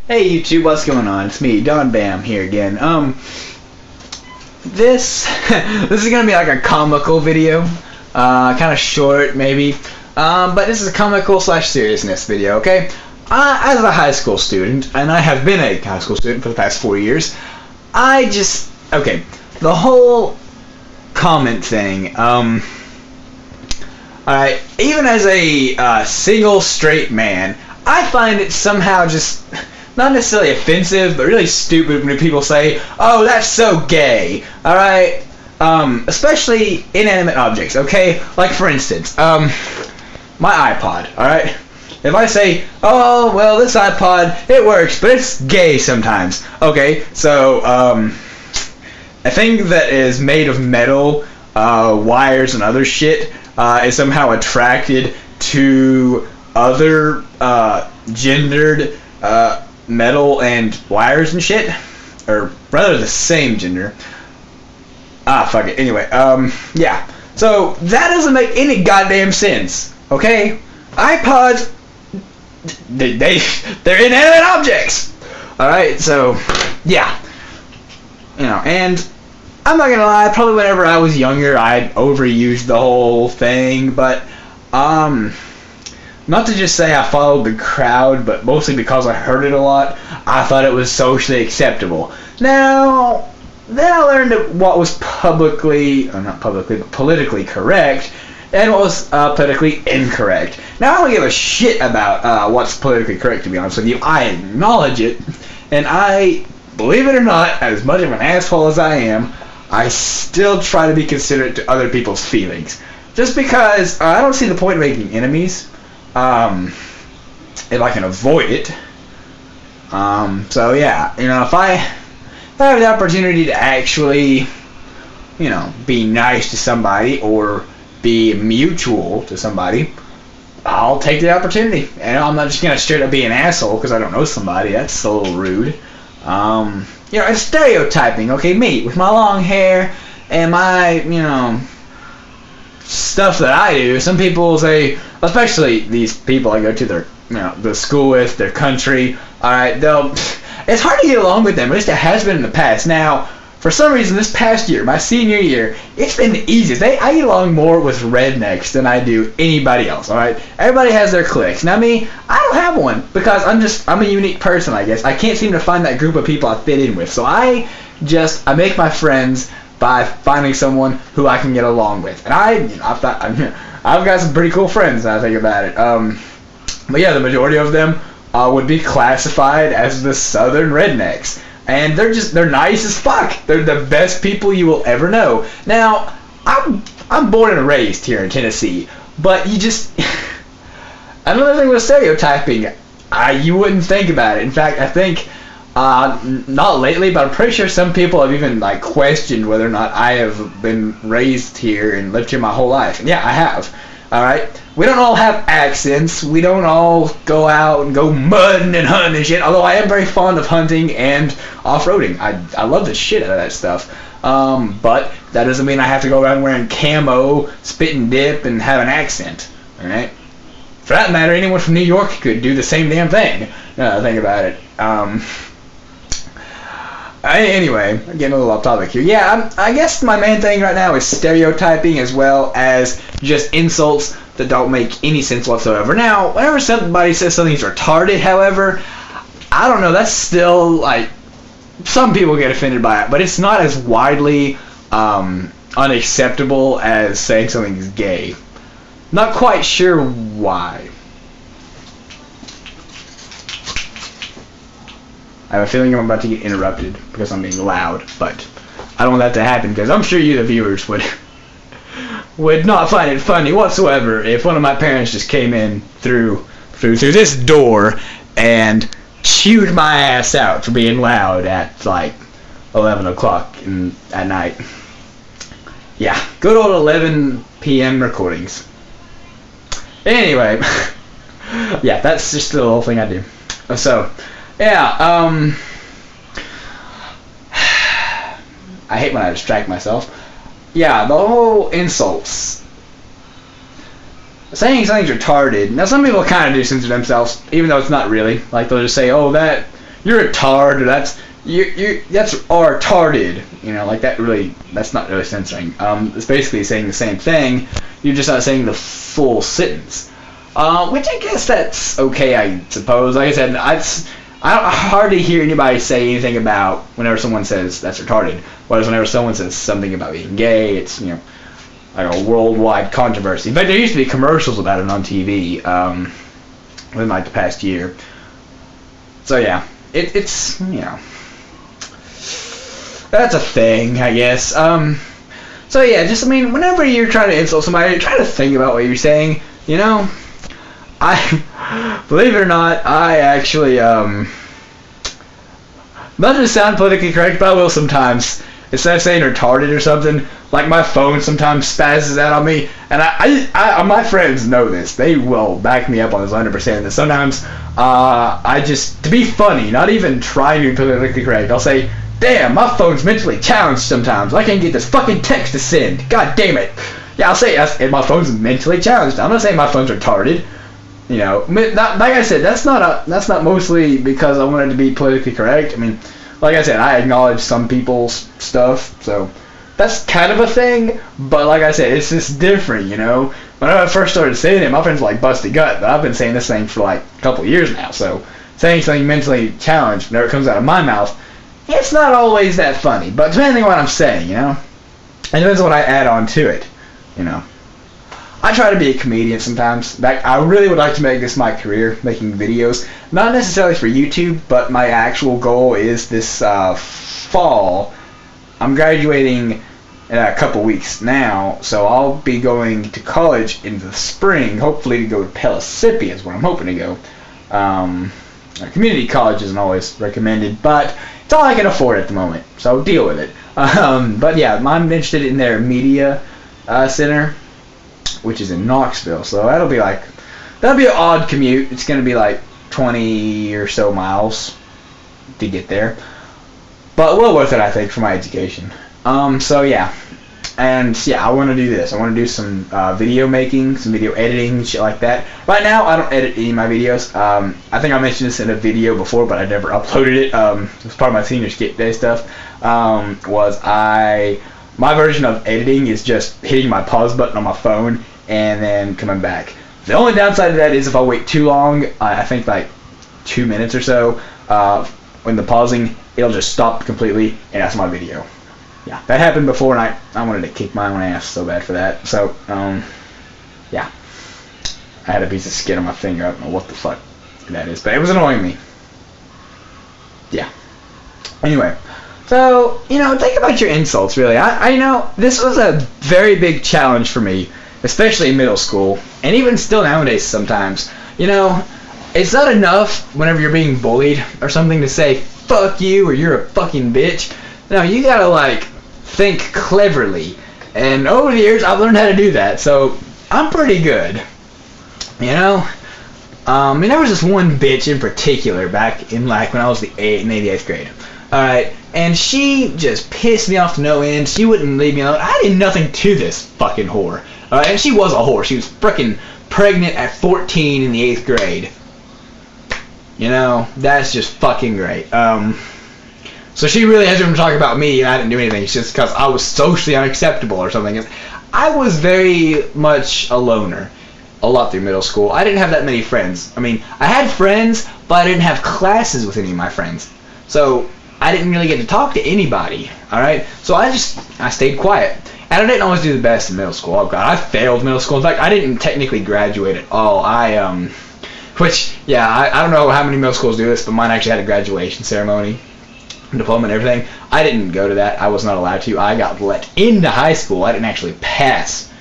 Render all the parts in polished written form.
Hey YouTube, what's going on? It's me, Don Bam here again. This this is gonna be like a comical video, kind of short maybe, but this is a comical slash seriousness video. Okay, as a high school student, and I have been a high school student for the past 4 years, the whole comment thing. Alright, even as a single straight man, I find it somehow just not necessarily offensive, but really stupid when people say, "Oh, that's so gay." All right, especially inanimate objects. Okay, like for instance, my iPod. All right, if I say, "Oh, well, this iPod it works, but it's gay sometimes." Okay, so a thing that is made of metal, wires, and other shit is somehow attracted to other gendered metal and wires and shit, or rather the same gender. Fuck it. Anyway, yeah. So that doesn't make any goddamn sense. Okay, iPods, they're inanimate objects. All right, so yeah, and I'm not gonna lie. Probably whenever I was younger, I overused the whole thing, but not to just say I followed the crowd, but mostly because I heard it a lot, I thought it was socially acceptable. Now, then I learned what was politically correct, and what was politically incorrect. Now, I don't give a shit about what's politically correct, to be honest with you. I acknowledge it, and I, believe it or not, as much of an asshole as I am, I still try to be considerate to other people's feelings. Just because I don't see the point of making enemies. If I can avoid it. So yeah, if I have the opportunity to actually, be nice to somebody or be mutual to somebody, I'll take the opportunity. And I'm not just gonna straight up be an asshole because I don't know somebody. That's a little rude. It's stereotyping. Okay, me with my long hair and my, stuff that I do. Some people say, especially these people I go to their, the school with, their country. All right, it's hard to get along with them. At least it has been in the past. Now, for some reason, this past year, my senior year, it's been the easiest. I get along more with rednecks than I do anybody else. All right, everybody has their cliques. Now me, I don't have one because I'm a unique person. I guess I can't seem to find that group of people I fit in with. So I make my friends by finding someone who I can get along with. And I've got some pretty cool friends now I think about it. But yeah, the majority of them would be classified as the southern rednecks. And they're nice as fuck. They're the best people you will ever know. Now, I'm born and raised here in Tennessee, but another thing with stereotyping, you wouldn't think about it. In fact, I think not lately, but I'm pretty sure some people have even questioned whether or not I have been raised here and lived here my whole life. And yeah, I have. All right. We don't all have accents. We don't all go out and go mudding and hunting and shit. Although I am very fond of hunting and off-roading. I love the shit out of that stuff. But that doesn't mean I have to go around wearing camo, spit and dip, and have an accent. All right. For that matter, anyone from New York could do the same damn thing. Now think about it. Anyway, getting a little off topic here. Yeah, I guess my main thing right now is stereotyping as well as just insults that don't make any sense whatsoever. Now, whenever somebody says something's retarded, however, I don't know, that's still, some people get offended by it, but it's not as widely unacceptable as saying something's gay. Not quite sure why. I have a feeling I'm about to get interrupted because I'm being loud, but I don't want that to happen because I'm sure you, the viewers, would not find it funny whatsoever if one of my parents just came in through this door and chewed my ass out for being loud at 11 o'clock at night. Yeah, good old 11 p.m. recordings. Anyway, yeah, that's just the little thing I do. So. Yeah, I hate when I distract myself. Yeah, the whole insults. Saying something's retarded. Now, some people kind of do censor themselves, even though it's not really. They'll just say, oh, that you're a tard, or that's that's retarded. You know, like that really, that's not really censoring. It's basically saying the same thing. You're just not saying the full sentence. Which I guess that's okay, I suppose. Like I said, I don't hardly hear anybody say anything about whenever someone says that's retarded. Whereas whenever someone says something about being gay, it's, you know, like a worldwide controversy. In fact, there used to be commercials about it on TV within like the past year. So yeah, it's, you know, that's a thing, I guess. So yeah, just, I mean, whenever you're trying to insult somebody, try to think about what you're saying, you know? Believe it or not, I actually, not to sound politically correct, but I will sometimes. Instead of saying retarded or something, like my phone sometimes spazzes out on me, and I my friends know this. They will back me up on this 100%. That sometimes, I just, to be funny, not even trying to be politically correct, I'll say, damn, my phone's mentally challenged sometimes. I can't get this fucking text to send. God damn it. Yeah, I'll say, my phone's mentally challenged. I'm not saying my phone's retarded. You know, like I said, that's not mostly because I wanted to be politically correct. I mean, like I said, I acknowledge some people's stuff, so that's kind of a thing. But like I said, it's just different, you know. When I first started saying it, my friends were like, busted gut, but I've been saying this thing for like a couple years now. So saying something mentally challenged whenever it comes out of my mouth, it's not always that funny. But depending on what I'm saying, you know, it depends on what I add on to it, you know. I try to be a comedian sometimes. I really would like to make this my career, making videos. Not necessarily for YouTube, but my actual goal is this fall. I'm graduating in a couple weeks now, so I'll be going to college in the spring, hopefully to go to Pellissippi is where I'm hoping to go. Community college isn't always recommended, but it's all I can afford at the moment, so deal with it. But yeah, I'm interested in their media center, which is in Knoxville, so that'll be an odd commute. It's going to be like 20 or so miles to get there, but well worth it, I think, for my education. So yeah, and yeah, I want to do this. I want to do some video making, some video editing, shit like that. Right now, I don't edit any of my videos. I think I mentioned this in a video before, but I never uploaded it. It was part of my senior skip day stuff. My version of editing is just hitting my pause button on my phone and then coming back. The only downside to that is if I wait too long, I think like 2 minutes or so, when the pausing, it'll just stop completely, and that's my video. Yeah, that happened before, and I wanted to kick my own ass so bad for that. So, yeah. I had a piece of skin on my finger. I don't know what the fuck that is, but it was annoying me. Yeah. Anyway. So, you know, think about your insults, really. I know this was a very big challenge for me, especially in middle school, and even still nowadays sometimes. You know, it's not enough whenever you're being bullied or something to say, fuck you, or you're a fucking bitch. No, you gotta, like, think cleverly. And over the years, I've learned how to do that, so I'm pretty good. You know? And there was this one bitch in particular back in, like, when I was in the 8th grade. Alright, and she just pissed me off to no end. She wouldn't leave me alone. I did nothing to this fucking whore. Alright, and she was a whore. She was frickin' pregnant at 14 in the 8th grade. You know, that's just fucking great. So she really has to talk about me, and I didn't do anything. It's just because I was socially unacceptable or something. I was very much a loner a lot through middle school. I didn't have that many friends. I mean, I had friends, but I didn't have classes with any of my friends. So I didn't really get to talk to anybody, alright? So I stayed quiet. And I didn't always do the best in middle school. Oh god, I failed middle school. In fact, I didn't technically graduate at all. I don't know how many middle schools do this, but mine actually had a graduation ceremony, diploma and everything. I didn't go to that. I was not allowed to. I got let into high school. I didn't actually pass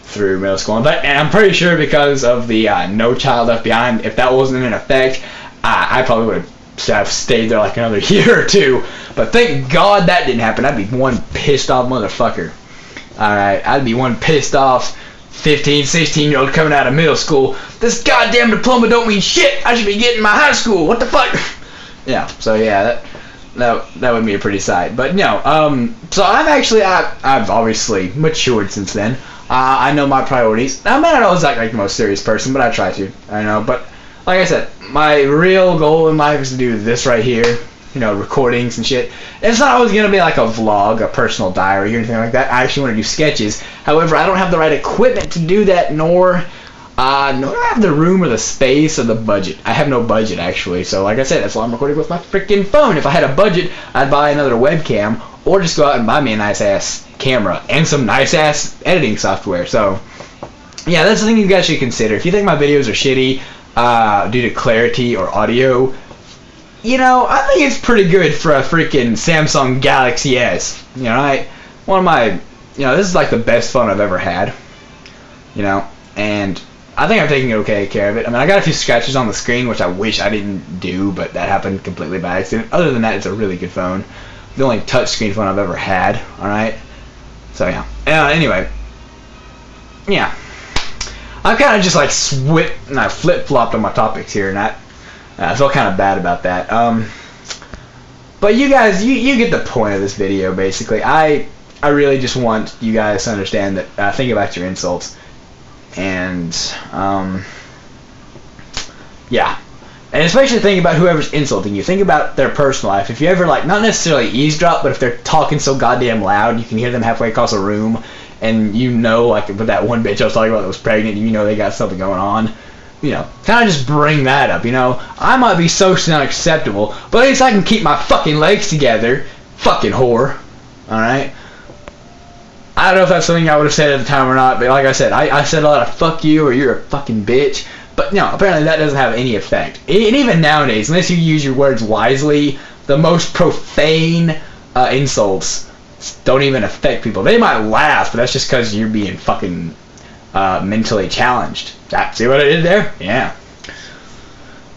through middle school. But and I'm pretty sure because of the No Child Left Behind, if that wasn't in effect, I probably would have stayed there like another year or two. But thank God that didn't happen. I'd be one pissed off motherfucker. Alright, I'd be one pissed off 15, 16-year-old coming out of middle school. This goddamn diploma don't mean shit. I should be getting my high school. What the fuck? Yeah, so yeah, that would be a pretty sight. But no, so I've obviously matured since then. I know my priorities. I may not always act like the most serious person, but I try to. I know, but like I said, my real goal in life is to do this right here. You know, recordings and shit. It's not always going to be like a vlog, a personal diary or anything like that. I actually want to do sketches. However, I don't have the right equipment to do that, nor do I have the room or the space or the budget. I have no budget, actually. So, like I said, that's why I'm recording with my freaking phone. If I had a budget, I'd buy another webcam or just go out and buy me a nice-ass camera and some nice-ass editing software. So, yeah, that's the thing you guys should consider. If you think my videos are shitty due to clarity or audio, you know, I think it's pretty good for a freaking Samsung Galaxy S. You know, one of my, you know, this is like the best phone I've ever had. You know, and I think I'm taking okay care of it. I mean, I got a few scratches on the screen, which I wish I didn't do, but that happened completely by accident. Other than that, it's a really good phone. The only touchscreen phone I've ever had. All right. So yeah. Anyway. Yeah. I'm kind of just like flip-flopped on my topics here, and I felt kind of bad about that. But you guys, you get the point of this video, basically. I really just want you guys to understand that, think about your insults. And, yeah. And especially think about whoever's insulting you. Think about their personal life. If you ever, like, not necessarily eavesdrop, but if they're talking so goddamn loud, you can hear them halfway across a room, and you know, like, with that one bitch I was talking about that was pregnant, you know they got something going on. You know, kind of just bring that up, you know. I might be socially unacceptable, but at least I can keep my fucking legs together. Fucking whore. Alright? I don't know if that's something I would have said at the time or not, but like I said, I said a lot of fuck you or you're a fucking bitch. But no, apparently that doesn't have any effect. And even nowadays, unless you use your words wisely, the most profane insults don't even affect people. They might laugh, but that's just because you're being fucking mentally challenged. See what I did there? Yeah.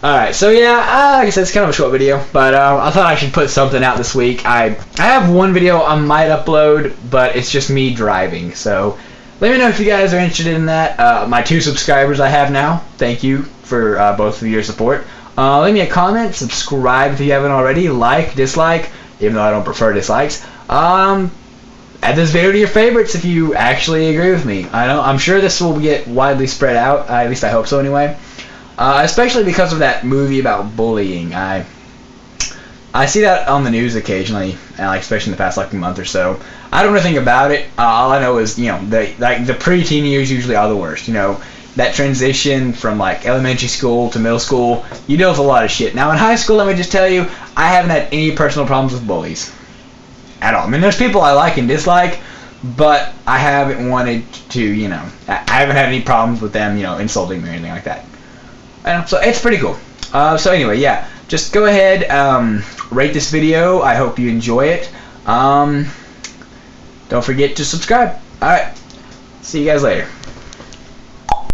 Alright, so yeah, like I said, it's kind of a short video, but I thought I should put something out this week. I have one video I might upload, but it's just me driving, so let me know if you guys are interested in that. My 2 subscribers I have now, thank you for both of your support. Leave me a comment, subscribe if you haven't already, like, dislike, even though I don't prefer dislikes. Add this video to your favorites if you actually agree with me. I'm sure this will get widely spread out, at least I hope so anyway. Especially because of that movie about bullying. I see that on the news occasionally, like especially in the past like month or so. I don't know anything about it. All I know is, you know, the pre-teen years usually are the worst. You know, that transition from like elementary school to middle school, you deal with a lot of shit. Now in high school, let me just tell you, I haven't had any personal problems with bullies at all. I mean, there's people I like and dislike, but I haven't wanted to, you know, I haven't had any problems with them, you know, insulting me or anything like that. So it's pretty cool. So anyway, yeah, just go ahead, rate this video. I hope you enjoy it. Don't forget to subscribe. Alright, see you guys later.